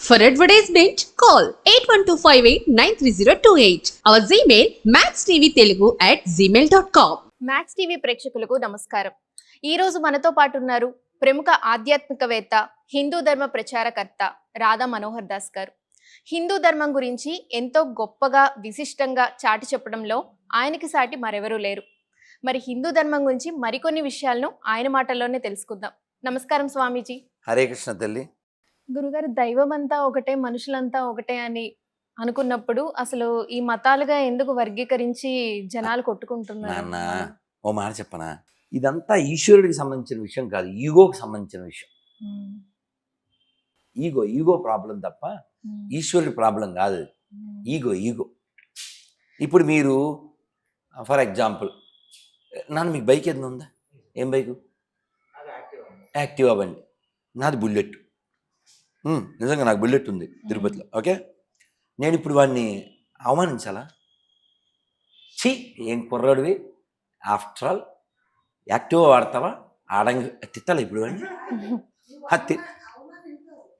For advertisement, call 8125893028. Our Gmail maxtvtelugu@gmail.com. Max TV ప్రేక్షకులకు నమస్కారం. ఈ రోజు మనతో పాటు ఉన్నారు ప్రముఖ ఆధ్యాత్మికవేత్త, హిందూ ధర్మ ప్రచారకర్త రాధా మనోహర్ దాస్ గారు. హిందూ ధర్మం గురించి ఎంతో గొప్పగా విశిష్టంగా చాటి చెప్పడంలో ఆయనకి సాటి మరెవరూ లేరు. మరి హిందూ ధర్మం గురించి మరికొన్ని విషయాలను ఆయన మాటల్లోనే తెలుసుకుందాం. నమస్కారం స్వామీజీ. హరే కృష్ణ తల్లి. గురుగారు, దైవం అంతా ఒకటే, మనుషులంతా ఒకటే అని అనుకున్నప్పుడు అసలు ఈ మతాలుగా ఎందుకు వర్గీకరించి జనాలు కొట్టుకుంటున్నారు? నాన్న ఓ మాట చెప్పనా, ఇదంతా ఈశ్వరుడికి సంబంధించిన విషయం కాదు, ఈగోకి సంబంధించిన విషయం. ఈగో ప్రాబ్లం తప్ప ఈశ్వరుడి ప్రాబ్లం కాదు. ఈగో ఇప్పుడు మీరు ఫర్ ఎగ్జాంపుల్, నాన్న మీకు బైక్ ఏదైనా ఉందా? ఏం బైకు? యాక్టివా బండి. నాది బుల్లెట్. నిజంగా నాకు బుల్లెట్ ఉంది తిరుపతిలో. ఓకే, నేను ఇప్పుడు వాడిని అవమానించాలా? ఛీ, ఏం కుర్రాడివి, ఆఫ్టర్ ఆల్ యాక్టివా వాడతావా? ఆడంగి తిట్టాలి ఇప్పుడు వాడిని?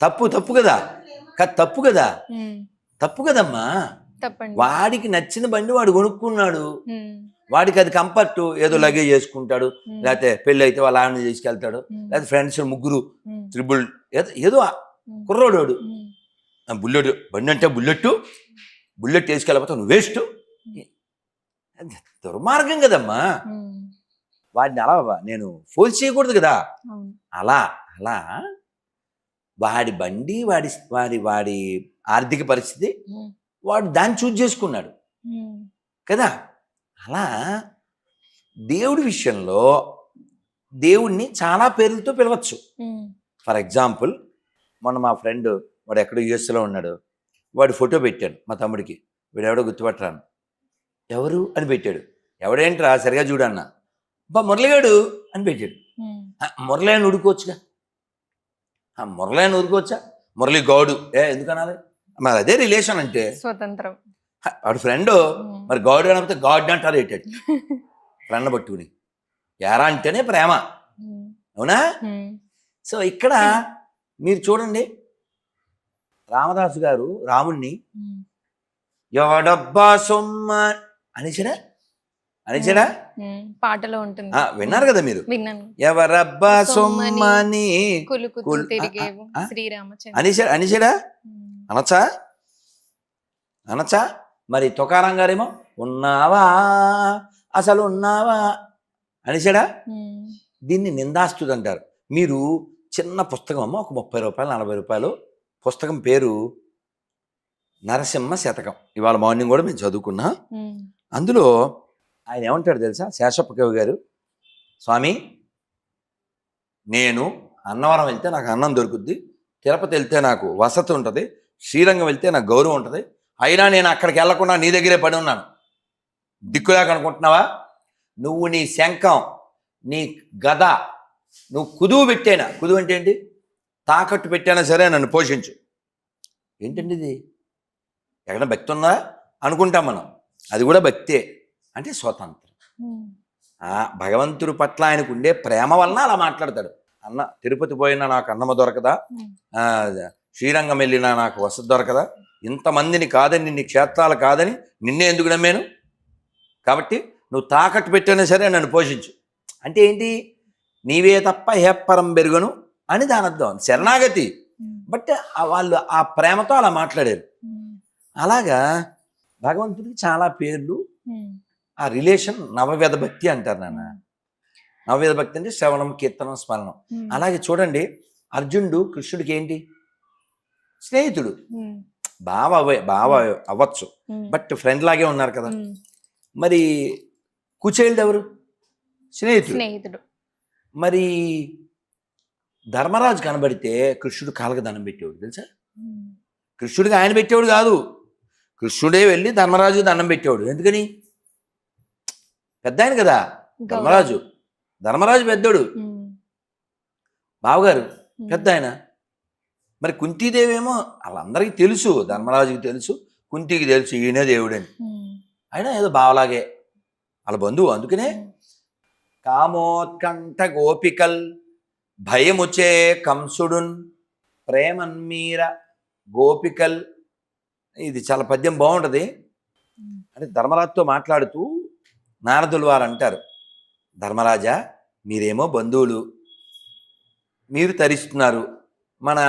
తప్పు కదా, తప్పు కదమ్మా. వాడికి నచ్చిన బండి వాడు కొనుక్కున్నాడు, వాడికి అది కంఫర్ట్. ఏదో లగేజ్ చేసుకుంటాడు, లేకపోతే పెళ్ళి అయితే వాళ్ళ ఆయన తీసుకెళ్తాడు, లేకపోతే ఫ్రెండ్స్ ముగ్గురు త్రిబుల్ ఏదో కుర్రోడు బుల్లెట్ బండి అంటే బుల్లెట్ వేసుకెళ్ళకపోతే నువ్వు వేస్ట్. దుర్మార్గం కదమ్మా. వాడిని అలా నేను ఫోర్స్ చేయకూడదు కదా. అలా వాడి బండి, వాడి ఆర్థిక పరిస్థితి, వాడు దాన్ని చూజ్ చేసుకున్నాడు కదా. అలా దేవుడి విషయంలో దేవుణ్ణి చాలా పేర్లతో పిలవచ్చు. ఫర్ ఎగ్జాంపుల్, మొన్న మా ఫ్రెండ్ వాడు ఎక్కడో యూఎస్లో ఉన్నాడు, వాడు ఫోటో పెట్టాడు మా తమ్ముడికి. వీడు ఎవడో గుర్తుపట్టరాను, ఎవరు అని పెట్టాడు. ఎవడేంట్రా సరిగా చూడన్న, మురళిగాడు అని పెట్టాడు. మురళి అని ఉడుకోవచ్చుగా, మురళి గౌడు ఎందుకనాలి? మరి అదే రిలేషన్ అంటే స్వతంత్రం. వాడు ఫ్రెండ్, మరి గౌడు అనకపోతే గాడ్ అంటారు ఏంటాడు ఫ్రెండ్ పట్టుకుని. ఎరా అంటేనే ప్రేమ, అవునా? సో ఇక్కడ మీరు చూడండి, రామదాసు గారు రాముణ్ణి ఎవడబ్బా సొమ్మ అనిచడా పాటలో ఉంటుంది, విన్నారు కదా మీరు? ఎవరబ్బా సొమ్మని అనిచడా అనచా. మరి తుకారాం గారేమో ఉన్నావా అసలు ఉన్నావా అనిచడా. దీన్ని నిందాస్తుది అంటారు. మీరు చిన్న పుస్తకం అమ్మ, ఒక 30 రూపాయలు 40 రూపాయలు పుస్తకం, పేరు నరసింహ శతకం. ఇవాళ మార్నింగ్ కూడా మేము చదువుకున్నా. అందులో ఆయన ఏమంటాడు తెలుసా? శేషప్ప కవి గారు, స్వామి నేను అన్నవరం వెళ్తే నాకు అన్నం దొరుకుద్ది, తిరుపతి వెళ్తే నాకు వసతి ఉంటుంది, శ్రీరంగం వెళ్తే నాకు గౌరవం ఉంటుంది, అయినా నేను అక్కడికి వెళ్లకుండా నీ దగ్గరే పడి ఉన్నాను. దిక్కులేక అనుకుంటున్నావా? నువ్వు నీ శంఖం, నీ గద, నువ్వు కుదువు పెట్టేనా, కుదువు అంటే ఏంటి? తాకట్టు పెట్టైనా సరే నన్ను పోషించు. ఏంటండి ఇది? ఎక్కడ భక్తి ఉందా అనుకుంటాం మనం, అది కూడా భక్తే. అంటే స్వతంత్రం. భగవంతుడి పట్ల ఆయనకు ఉండే ప్రేమ వలన అలా మాట్లాడతాడు. అన్న తిరుపతి పోయినా నాకు అన్నమ దొరకదా, శ్రీరంగం వెళ్ళినా నాకు వసతి దొరకదా, ఇంతమందిని కాదని, నీ క్షేత్రాలు కాదని నిన్నే ఎందుకు నమ్మాను, కాబట్టి నువ్వు తాకట్టు పెట్టైనా సరే నన్ను పోషించు. అంటే ఏంటి? నీవే తప్ప హేపరం బెరుగను అని దాని అర్థం, శరణాగతి. బట్ వాళ్ళు ఆ ప్రేమతో అలా మాట్లాడారు. అలాగా భగవంతుడికి చాలా పేర్లు, ఆ రిలేషన్ నవవేద భక్తి అంటారు నాన్న. నవవేద భక్తి అంటే శ్రవణం, కీర్తనం, స్మరణం. అలాగే చూడండి, అర్జునుడు కృష్ణుడికి ఏంటి? స్నేహితుడు. బావ అవ్వచ్చు, బట్ ఫ్రెండ్ లాగే ఉన్నారు కదా. మరి కుచేలుడు ఎవరు? స్నేహితుడు. మరి ధర్మరాజు కనబడితే కృష్ణుడు కాళ్ళకి దండం పెట్టేవాడు తెలుసా? కృష్ణుడికి ఆయన పెట్టేవాడు కాదు, కృష్ణుడే వెళ్ళి ధర్మరాజు దండం పెట్టేవాడు. ఎందుకని? పెద్ద ఆయన కదా ధర్మరాజు పెద్దోడు, బావగారు పెద్ద ఆయన. మరి కుంతీదేవి ఏమో వాళ్ళందరికీ తెలుసు, ధర్మరాజుకి తెలుసు, కుంతికి తెలుసు ఈయనే దేవుడని. అయినా ఏదో బావలాగే వాళ్ళ బంధువు. అందుకనే కామోత్కంఠ గోపికల్ భయముచే కంసుడున్ ప్రేమన్మీర గోపికల్, ఇది చాలా పద్యం బాగుంటుంది. అంటే ధర్మరాజుతో మాట్లాడుతూ నారదులు వారు అంటారు, ధర్మరాజా మీరేమో బంధువులు, మీరు తరిస్తున్నారు. మన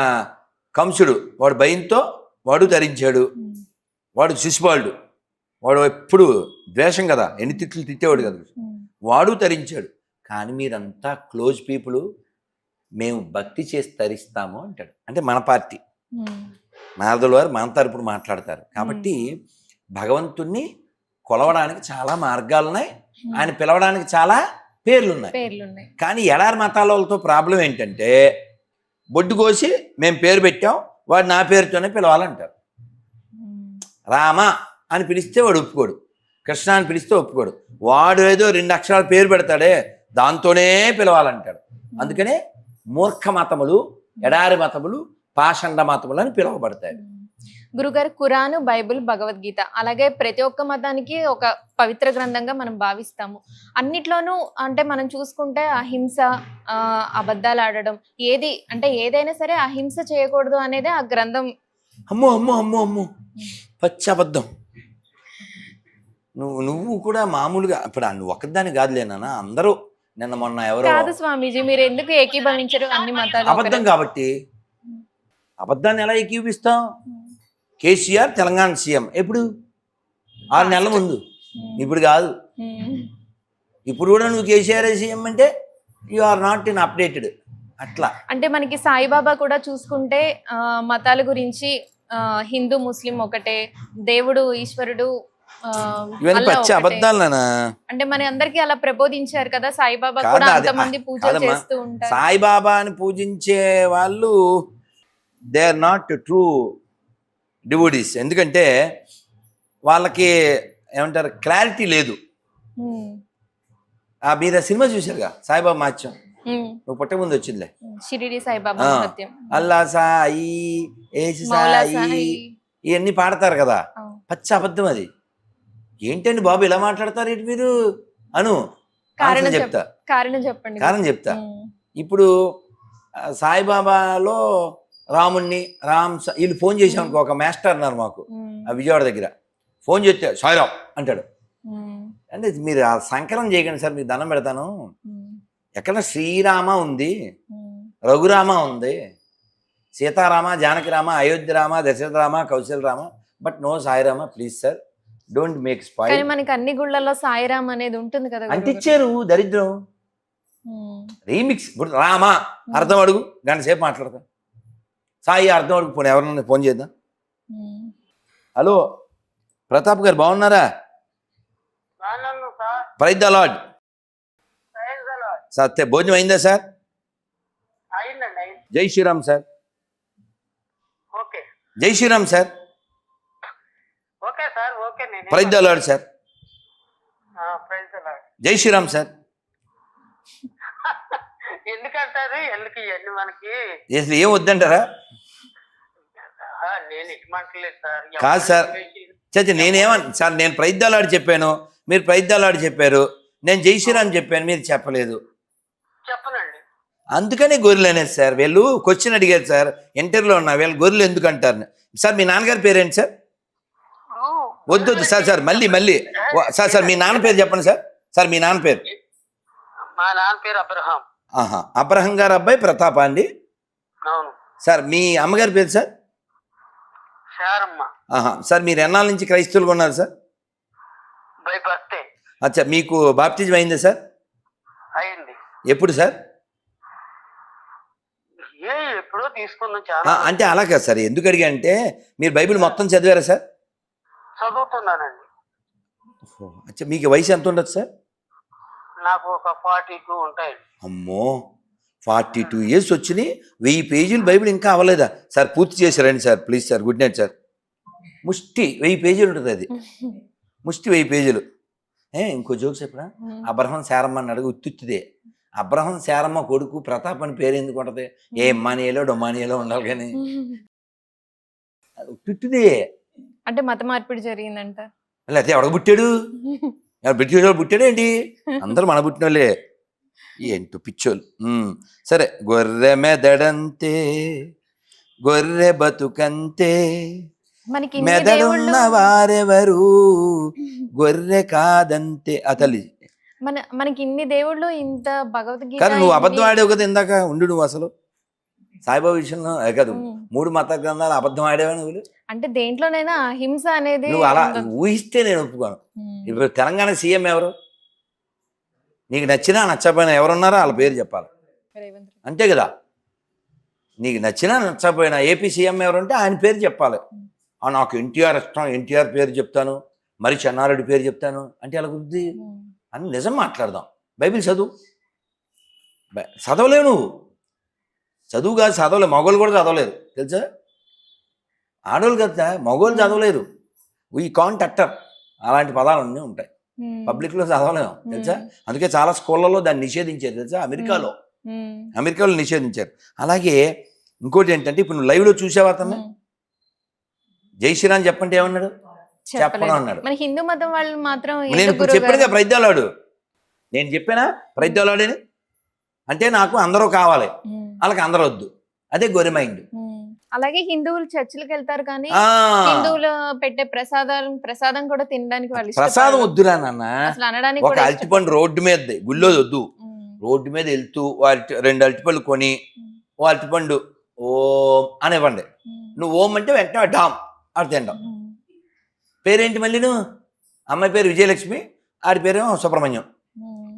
కంసుడు వాడు భయంతో వాడు తరించాడు, వాడు శిశుపాలుడు, వాడు ఎప్పుడు ద్వేషం కదా, ఎన్ని తిట్లు తిట్టేవాడు కదా, వాడు తరించాడు. కానీ మీరంతా క్లోజ్ పీపుల్, మేము భక్తి చేసి తరిస్తాము అంటాడు. అంటే మన పార్టీ నారదుల వారు మన తరపున మాట్లాడతారు. కాబట్టి భగవంతుణ్ణి కొలవడానికి చాలా మార్గాలు ఉన్నాయి, ఆయన పిలవడానికి చాలా పేర్లు ఉన్నాయి. కానీ ఎడారి మతాల వాళ్ళతో ప్రాబ్లం ఏంటంటే బొడ్డు కోసి మేము పేరు పెట్టాం, వాడు నా పేరుతోనే పిలవాలంటారు. రామ అని పిలిస్తే వాడు ఒప్పుకోడు, కృష్ణ అని పిలిస్తే ఒప్పుకోడు, వాడు ఏదో 2 అక్షరాల పేరు పెడతాడే దాంతోనే పిలవాలంటాడు. అందుకనే మూర్ఖ మతములు, ఎడారి మతములు, పాషండ మతములు అని పిలువబడతాయి. గురుగారు, ఖురాను, బైబిల్, భగవద్గీత అలాగే ప్రతి ఒక్క మతానికి ఒక పవిత్ర గ్రంథంగా మనం భావిస్తాము. అన్నిట్లోనూ అంటే మనం చూసుకుంటే అహింస, అబద్ధాలు ఆడడం, ఏదైనా సరే అహింస చేయకూడదు అనేది ఆ గ్రంథం. అమ్మో అమ్మో అమ్మో అమ్మో పచ్చి అబద్ధం. నువ్వు కూడా మామూలుగా ఇప్పుడు నువ్వు ఒక్కదాన్ని కాదులేనా, అందరూ నిన్న మొన్న ఎవరో. కాదు స్వామీజీ, మీరు ఎందుకు ఏకీభవించరు అన్ని మతాలు? అబద్ధం కాబట్టి అబద్ధాన్ని ఎలా ఏకీపిస్తాం? కేసీఆర్ తెలంగాణ సీఎం ఎప్పుడు? 6 నెలల ముందు, ఇప్పుడు కాదు. ఇప్పుడు కూడా నువ్వు కేసీఆర్ సీఎం అంటే you are not in updated. అట్లా అంటే మనకి సాయిబాబా కూడా చూసుకుంటే మతాల గురించి హిందూ ముస్లిం ఒకటే, దేవుడు ఈశ్వరుడు ఇవన్నీ పచ్చి అబద్ధాలనా? అంటే మన అందరికి అలా ప్రబోధించారు కదా. సాయిబాబా కూడా అంతమంది పూజలు చేస్తూ ఉంటారు. సాయిబాబాని పూజించే వాళ్ళు they are not true devotees. ఎందుకంటే వాళ్ళకి ఏమంటారు, క్లారిటీ లేదు. మీరు సినిమా చూశారుగా సాయిబాబా మహత్యం, నువ్వు పుట్ట ముందు వచ్చిందిలే, షిరిడి సాయిబాబా మహత్యం, అల్లా సాయి, ఏసు సాయి, ఇవన్నీ పాడతారు కదా. పచ్చి అబద్ధం అది. ఏంటండి బాబు ఇలా మాట్లాడతారు ఏంటి మీరు అను. చెప్తా కారణం చెప్తా. ఇప్పుడు సాయిబాబాలో రాముణ్ణి వీళ్ళు ఫోన్ చేసామనుకో, ఒక మాస్టర్ అన్నారు మాకు విజయవాడ దగ్గర, ఫోన్ చేస్తే సాయిరామ్ అంటాడు. అంటే మీరు ఆ సంకలనం చేయకండి సార్, మీకు దండం పెడతాను. ఎక్కడ శ్రీరామ ఉంది, రఘురామ ఉంది, Sitarama, Janakirama, Ayodhya Rama, Dasharatha Rama, Kaushal Rama, but no Sairama. Please sir, don't make spoil. మనకి అన్ని గుళ్ళల్లో సాయిరామ్ అనేది ఉంటుంది కదా. అంటిచ్చారు దరిద్రం. రీమిక్స్. ఇప్పుడు రామ అర్థం అడుగు, గంట సేపు మాట్లాడతా. సాయి అర్థం అడుగు, పోనీ ఎవరన్నా ఫోన్ చేద్దాం. హలో ప్రతాప్ గారు, బాగున్నారా? Praise the lord sir. భోజనం అయిందా సార్? జై శ్రీరామ్ సార్. జై Shriram sir. Praise the lord sir. జై శ్రీరామ్ సార్. ఎందుకంటారు ఎందుకు ఇవన్నీ మనకి? అసలు ఏం వద్దంటారా? నేను ఇటుమంటలేదు సార్. కాదు సార్, చచ్చా నేనేమన్నా సార్, నేను ప్రైజ్ ద లార్డ్ చెప్పాను, మీరు ప్రైజ్ ద లార్డ్ చెప్పారు, నేను జై శ్రీరామ్ చెప్పాను, మీరు చెప్పలేదు. చెప్పనండి. అందుకని గొర్రెలు అనేది సార్. వీళ్ళు క్వశ్చన్ అడిగారు సార్ ఇంటర్వ్యూలో ఉన్నా, వీళ్ళు గొర్రెలు ఎందుకు అంటారు సార్. మీ నాన్నగారి పేరేంటి సార్? వద్దు సార్ మళ్ళీ సార్ మీ నాన్న పేరు చెప్పండి సార్. సార్ మీ నాన్న పేరు? మా నాన్న పేరు అబ్రహాం. అబ్రహం గారు అబ్బాయి ప్రతాప అండి? అవును సార్. మీ అమ్మగారి పేరు సార్? శారమ్మ. సార్ మీరు ఎన్నాళ్ళ నుంచి క్రైస్తవులుగా ఉన్నారు సార్? By birthday. అచ్చా, మీకు బాప్టిజం అయిందా సార్? అయింది. ఎప్పుడు సార్? ఎప్పుడో తీసుకున్నాం చాలా. అంటే అలా కాదు సార్, ఎందుకు అడిగా అంటే మీరు బైబిల్ మొత్తం చదివారా సార్? చదువుతున్నానండి. అచ్చా, మీకు వయసు ఎంత ఉండదు సార్? నాకు ఒక 42 ఉంటాయి. అమ్మో, 42 ఇయర్స్ వచ్చినాయి, 1000 పేజీలు బైబిల్ ఇంకా అవ్వలేదా సార్? పూర్తి చేశారండి sir, please sir. Good night sir. ముష్టి 1000 పేజీలు ఉంటుంది అది, ముష్టి 1000 పేజీలు. ఇంకో జోక్ చెప్పరా? అబ్రహం శారమ్మ అని అడుగు, ఉత్తుత్తిదే. అబ్రహం శారమ్మ కొడుకు ప్రతాప్ అని పేరు ఎందుకు ఉంటుంది? ఏ మానియాలో డొమానియాలో ఉండాలి కానీ, ఉత్తుత్తిదే. అంటే మత మార్పిడి జరిగిందంట. లేకపోతే ఎవడ పుట్టాడు? బ్రిటిష్ వాళ్ళు పుట్టాడు ఏంటి? అందరూ మన పుట్టిన వాళ్ళే. ఏంటో పిచ్చోళ్ళు. సరే. గొర్రె మెదడంతే గొర్రె బతుకంతే మనకి ఇన్ని దేవుళ్ళు మెదడున్న వారెవరు గొర్రె కాదంతే ఆ తల్లి. మనకి ఇన్ని దేవుళ్ళు ఇంత భగవద్గీత కానీ నువ్వు ఇన్ని- అబద్ధం ఆడావు కదా ఇందాక ఉండు. నువ్వు అసలు సాయిబాబా విషయంలో కాదు, ఉమ్. 3 మత గ్రంథాలు అబద్ధం ఆడేవా నువ్వు? అంటే దేంట్లోనైనా అహింస అనేది నువ్వు అలా ఉండదు. ఊహిస్తే నేను ఒప్పుకోను. ఉమ్. ఇప్పుడు తెలంగాణ సీఎం ఎవరు? నీకు నచ్చినా నచ్చకపోయినా ఎవరున్నారో వాళ్ళ పేరు చెప్పాలి, రేవంత్ రెడ్డి. అంతే కదా. నీకు నచ్చినా నచ్చకపోయినా ఏపీ సీఎం ఎవరంటే ఆయన పేరు చెప్పాలి. నాకు ఎన్టీఆర్ ఇష్టం, ఎన్టీఆర్ పేరు చెప్తాను, మరి చెన్నారెడ్డి పేరు చెప్తాను అంటే ఎలా కుదిరి ఉమ్. అని నిజం మాట్లాడదాం. బైబిల్ చదువు. చదవలేవు నువ్వు. చదువు కాదు, చదవలేవు. మగోళ్ళు కూడా చదవలేరు తెలుసా. ఆడోళ్ళు కదా, మగోళ్ళు చదవలేరు. ఈ కాంట్ అట్టర్ అలాంటి పదాలు అన్నీ ఉంటాయి. ఉమ్. పబ్లిక్లో చదవలేము తెలుసా. అందుకే చాలా స్కూళ్ళలో దాన్ని నిషేధించారు తెలుసా. అమెరికాలో నిషేధించారు. అలాగే ఇంకోటి ఏంటంటే ఇప్పుడు నువ్వు లైవ్లో చూసావా అతన్ని? జై శ్రీరామ్ చెప్పంటే ఏమన్నాడు? చెప్పను అన్నాడు. మన హిందూ మతం వాళ్ళు మాత్రం నేను ఎందుకు ఇప్పుడు గురువు చెప్పానుగా గారు? ప్రజ్ఞలాడు. నేను చెప్పానా ప్రజ్ఞలాడని? అంటే నాకు అందరూ కావాలి, ఉమ్. వాళ్ళకి అందరూ వద్దు. అదే గొర్రె మైండ్. ఉమ్. అలాగే హిందువులు చర్చిలకు వెళ్తారు కానీ ఆ, హిందువులు పెట్టే ప్రసాదం కూడా తినడానికి వాళ్ళు ప్రసాదం ఇష్టపడరు. వద్దురా నాన్న. అసలు అనడానికి ఒక కూడా అరటిపండు రోడ్డు మీద, గుళ్ళో వద్దు, ఉమ్. రోడ్డు మీద వెళ్తూ 2 అరటిపళ్ళు కొని ఓ అరటిపండు ఓం అనివ్వండి. ఉమ్. నువ్వు ఓం అంటే వెంటనే డామ్ ఆడు తింటాం. ఉమ్. పేరేంటి మళ్ళీ? నువ్వు అమ్మాయి పేరు విజయలక్ష్మి, ఆడి పేరు సుబ్రహ్మణ్యం. ఉమ్.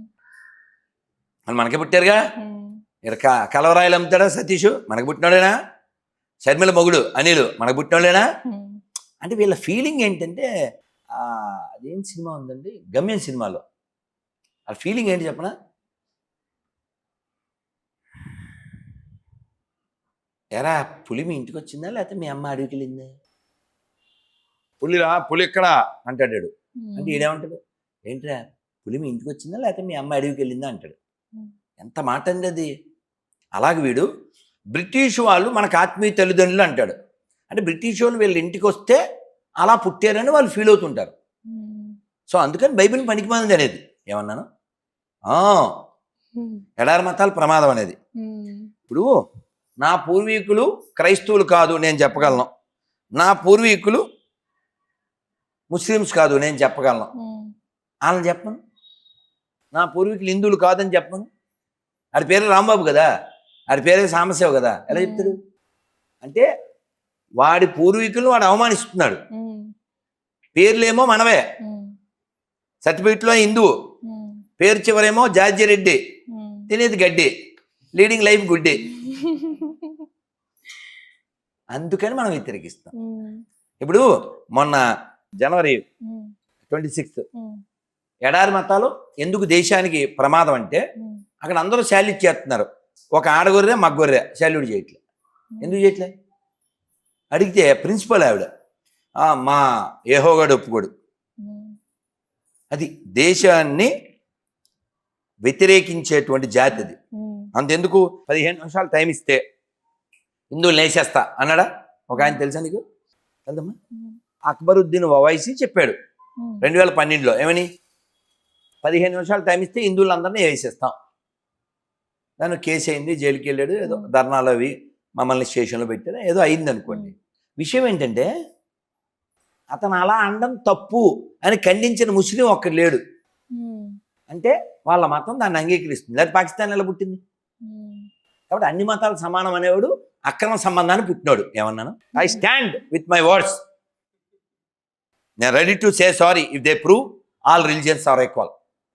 వాళ్ళు మనకే పుట్టారుగా. ఉమ్. ఇక్కడ కలవరాయలు అమ్ముతాడా సతీష్? మనకు పుట్టినోడేనా? షర్మిల మొగుడు అనిలు మనకు పుట్టినోడేనా? ఉమ్. అంటే వీళ్ళ ఫీలింగ్ ఏంటంటే అదేం సినిమా ఉందండి, గమ్యం సినిమాలో ఆ ఫీలింగ్ ఏంటి చెప్పనా? ఎరా పులి మీ ఇంటికి వచ్చిందా లేకపోతే మీ అమ్మ అడవికి వెళ్ళిందా? పులిరా, పులి ఎక్కడా అంటాడు. అంటే ఈడేమంటాడు? ఏంట్రా పులి మీ ఇంటికి వచ్చిందా లేకపోతే మీ అమ్మ అడవికి వెళ్ళిందా అంటాడు. ఎంత మాట అండి అది. అలాగే వీడు బ్రిటిష్ వాళ్ళు మనకు ఆత్మీయ తల్లిదండ్రులు అంటాడు. అంటే బ్రిటిష్ వాళ్ళు వీళ్ళ ఇంటికి వస్తే అలా పుట్టారని వాళ్ళు ఫీల్ అవుతుంటారు. ఉమ్. సో అందుకని బైబిల్ పనికిమాలింది అనేది. ఏమన్నాను? ఉమ్. ఎడారి మతాలు ప్రమాదం అనేది. ఉమ్. ఇప్పుడు నా పూర్వీకులు క్రైస్తవులు కాదు నేను చెప్పగలను, నా పూర్వీకులు ముస్లిమ్స్ కాదు నేను చెప్పగలను, ఉమ్. వాళ్ళని చెప్పను. నా పూర్వీకులు హిందువులు కాదని చెప్పను. ఆడి పేరు రాంబాబు కదా, ఆడి పేరే సాంబశివ కదా, ఎలా చెప్తాడు? అంటే వాడి పూర్వీకులను వాడు అవమానిస్తున్నాడు. ఉమ్. పేర్లేమో మనవే, ఉమ్. సర్టిఫికెట్లో హిందువు, ఉమ్. పేరు చివరేమో జార్జిరెడ్డి, ఉమ్. తినేది గడ్డి, లీడింగ్ లైఫ్ గుడ్డి. అందుకని మనం వ్యతిరేకిస్తాం. ఉమ్. ఇప్పుడు మొన్న జనవరి ఉమ్. 26 ఉమ్. ఎడారి మతాలు ఎందుకు దేశానికి ప్రమాదం అంటే ఉమ్. అక్కడ అందరూ శాల్యూట్ చేస్తున్నారు. ఒక ఆడగొర్రె మగ్గొర్రె శాల్యూట్ చేయట్లే. ఎందుకు చేయట్లే అడిగితే ప్రిన్సిపల్ ఆవిడ మా యెహోవాడు ఒప్పుకోడు. ఉమ్. అది దేశాన్ని వ్యతిరేకించేటువంటి జాతి అది. ఉమ్. అంతెందుకు 15 నిమిషాలు టైం ఇస్తే హిందువులు వేసేస్తా అన్నాడా ఒక ఆయన? తెలుసా నీకు? తెలుదమ్మా? ఉమ్. అక్బరుద్దీన్ ఓవైసీ చెప్పాడు ఉమ్. 2012లో ఏమని? 15 నిమిషాలు టైం ఇస్తే హిందువులందరినీ వేసేస్తాం. దాని కేసు అయింది, జైలుకి వెళ్ళాడు, ఏదో ధర్నాలు అవి మమ్మల్ని స్టేషన్లో పెట్టాడు, ఏదో అయింది అనుకోండి. విషయం ఏంటంటే అతను అలా అనడం తప్పు అని ఖండించిన ముస్లిం ఒక్కడు లేడు. ఉమ్. అంటే వాళ్ళ మతం దాన్ని అంగీకరిస్తుంది. లేదా పాకిస్తాన్ ఎలా పుట్టింది? ఉమ్. కాబట్టి అన్ని మతాలు సమానం అనేవాడు అక్రమ సంబంధాన్ని పుట్టినాడు. ఏమన్నాను? I stand with my words. నేను ready to say sorry if they prove all religions are equal.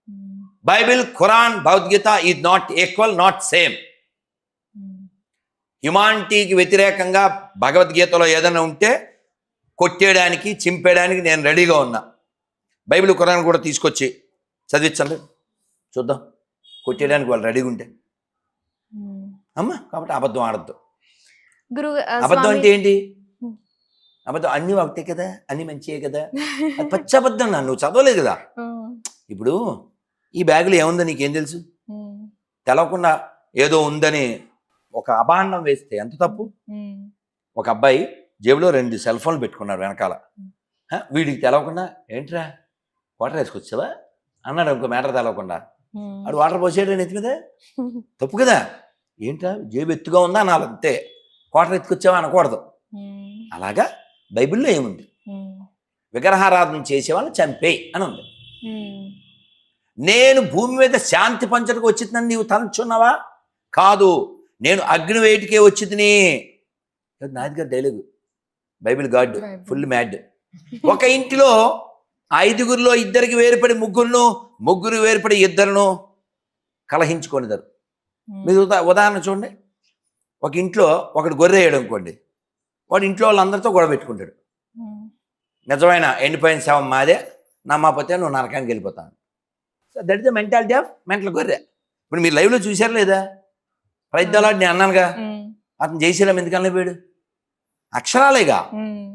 Um. Bible, Quran, Bhagavad Gita is not equal, not same. Um. హ్యుమానిటీకి వ్యతిరేకంగా భగవద్గీతలో ఏదైనా ఉంటే కొట్టేయడానికి, చింపేయడానికి నేను రెడీగా ఉన్నా. బైబిల్, ఖురాన్ కూడా తీసుకొచ్చి చదివించండి చూద్దాం, కొట్టేయడానికి వాళ్ళు రెడీగా ఉంటే. ఉమ్. అమ్మా కాబట్టి అబద్ధం ఆడద్దు. స్వామి అబద్ధం అంటే ఏంటి? అబద్ధం అన్నీ ఒకటే కదా, అన్నీ మంచియే కదా. అది పచ్చి అబద్ధం. నువ్వు చదవలేదు కదా. ఉమ్. ఇప్పుడు ఈ బ్యాగులో ఏముందో నీకేం తెలుసు? ఉమ్. తెలవకుండా ఏదో ఉందని ఒక అభాండం వేస్తే ఎంత తప్పు. ఉమ్. ఒక అబ్బాయి జేబులో 2 సెల్ ఫోన్లు పెట్టుకున్నాడు వెనకాల. వీడికి తెలవకుండా ఏంట్రా వాటర్ వేసుకొచ్చావా అన్నాడు. ఇంకో మ్యాటర్ తెలవకుండా ఉమ్. వాడు వాటర్ పోసాడు నెత్తి మీద. తప్పు కదా. ఏంట్రా జేబు ఎత్తుగా ఉందా అనాలి అంతే. కోటలు ఎత్తుకొచ్చావా అనకూడదు. ఉమ్, అలాగా బైబిల్లో ఏముంది? ఉమ్, విగ్రహారాధన చేసేవాళ్ళని చంపేయి అని ఉంది. ఉమ్, నేను భూమి మీద శాంతి పంచడానికి వచ్చిందని నీవు తలంచున్నావా? కాదు, నేను అగ్ని వేటికే వచ్చింది. నాది గారు dialogue, Bible God full mad. ఒక ఇంటిలో 5గురిలో 2కి వేరుపడి ముగ్గురు వేరుపడి 2ను కలహించుకొనిదారు. మీరు ఉదాహరణ చూడండి. ఒక ఇంట్లో ఒకడు గొర్రె వేయడం అనుకోండి, వాడు ఇంట్లో వాళ్ళందరితో గొడవ పెట్టుకుంటాడు. ఉమ్, నిజమైన ఎండిపోయిన శవం మాదే, నమ్మకపోతే నువ్వు నరకానికి వెళ్ళిపోతాను. So that is the mentality of mental గొర్రె. ఇప్పుడు మీరు లైవ్లో చూశారు లేదా? ప్రయత్నాలు నేను అన్నానుగా, ఉమ్, అతను జైశీలం ఎందుకన్నా పోయాడు? అక్షరాలేగా. ఉమ్.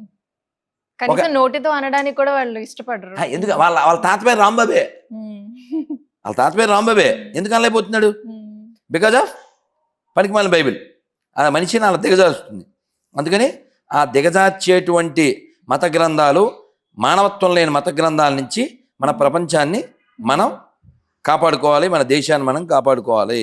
కనీసం నోటితో అనడానికి కూడా వాళ్ళు ఇష్టపడరు. ఎందుకు? వాళ్ళ తాత పేరు రాంబాబే. ఉమ్, వాళ్ళ తాత పేరు రాంబాబే. ఎందుకు అనలేకపోతున్నాడు? ఉమ్, బికాజ్ ఆఫ్ పనికిమాలిన బైబిల్. ఆ మనిషిని అలా దిగజారుస్తుంది. అందుకని ఆ దిగజార్చేటువంటి మత గ్రంథాలు, మానవత్వం లేని మత గ్రంథాల నుంచి మన ప్రపంచాన్ని మనం కాపాడుకోవాలి, మన దేశాన్ని మనం కాపాడుకోవాలి.